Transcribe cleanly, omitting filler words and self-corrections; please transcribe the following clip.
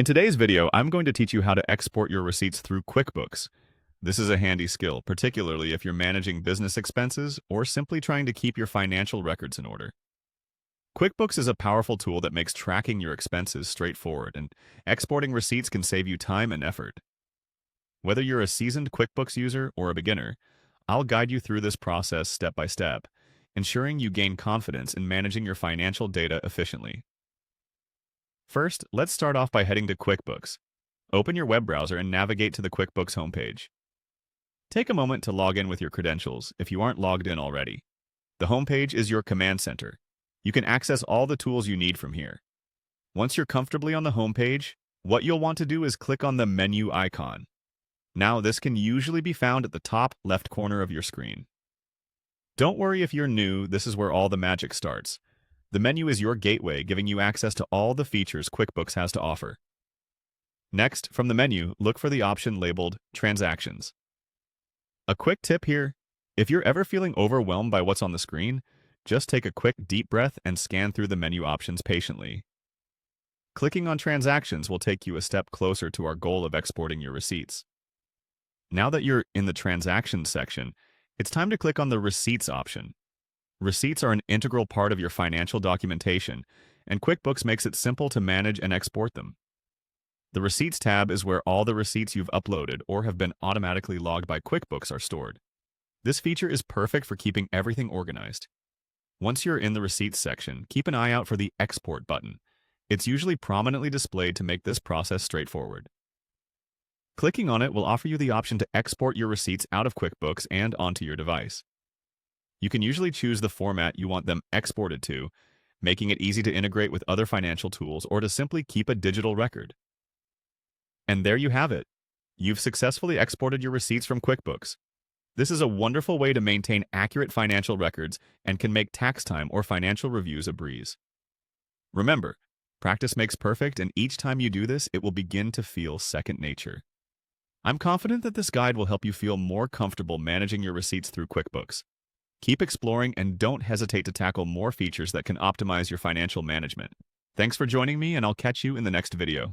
In today's video, I'm going to teach you how to export your receipts through QuickBooks. This is a handy skill, particularly if you're managing business expenses or simply trying to keep your financial records in order. QuickBooks is a powerful tool that makes tracking your expenses straightforward, and exporting receipts can save you time and effort. Whether you're a seasoned QuickBooks user or a beginner, I'll guide you through this process step by step, ensuring you gain confidence in managing your financial data efficiently. First, let's start off by heading to QuickBooks. Open your web browser and navigate to the QuickBooks homepage. Take a moment to log in with your credentials if you aren't logged in already. The homepage is your command center. You can access all the tools you need from here. Once you're comfortably on the homepage, what you'll want to do is click on the menu icon. Now, this can usually be found at the top left corner of your screen. Don't worry if you're new, this is where all the magic starts. The menu is your gateway, giving you access to all the features QuickBooks has to offer. Next, from the menu, look for the option labeled Transactions. A quick tip here: if you're ever feeling overwhelmed by what's on the screen, just take a quick deep breath and scan through the menu options patiently. Clicking on Transactions will take you a step closer to our goal of exporting your receipts. Now that you're in the Transactions section, it's time to click on the Receipts option. Receipts are an integral part of your financial documentation, and QuickBooks makes it simple to manage and export them. The Receipts tab is where all the receipts you've uploaded or have been automatically logged by QuickBooks are stored. This feature is perfect for keeping everything organized. Once you're in the Receipts section, keep an eye out for the Export button. It's usually prominently displayed to make this process straightforward. Clicking on it will offer you the option to export your receipts out of QuickBooks and onto your device. You can usually choose the format you want them exported to, making it easy to integrate with other financial tools or to simply keep a digital record. And there you have it. You've successfully exported your receipts from QuickBooks. This is a wonderful way to maintain accurate financial records and can make tax time or financial reviews a breeze. Remember, practice makes perfect, and each time you do this, it will begin to feel second nature. I'm confident that this guide will help you feel more comfortable managing your receipts through QuickBooks. Keep exploring and don't hesitate to tackle more features that can optimize your financial management. Thanks for joining me, and I'll catch you in the next video.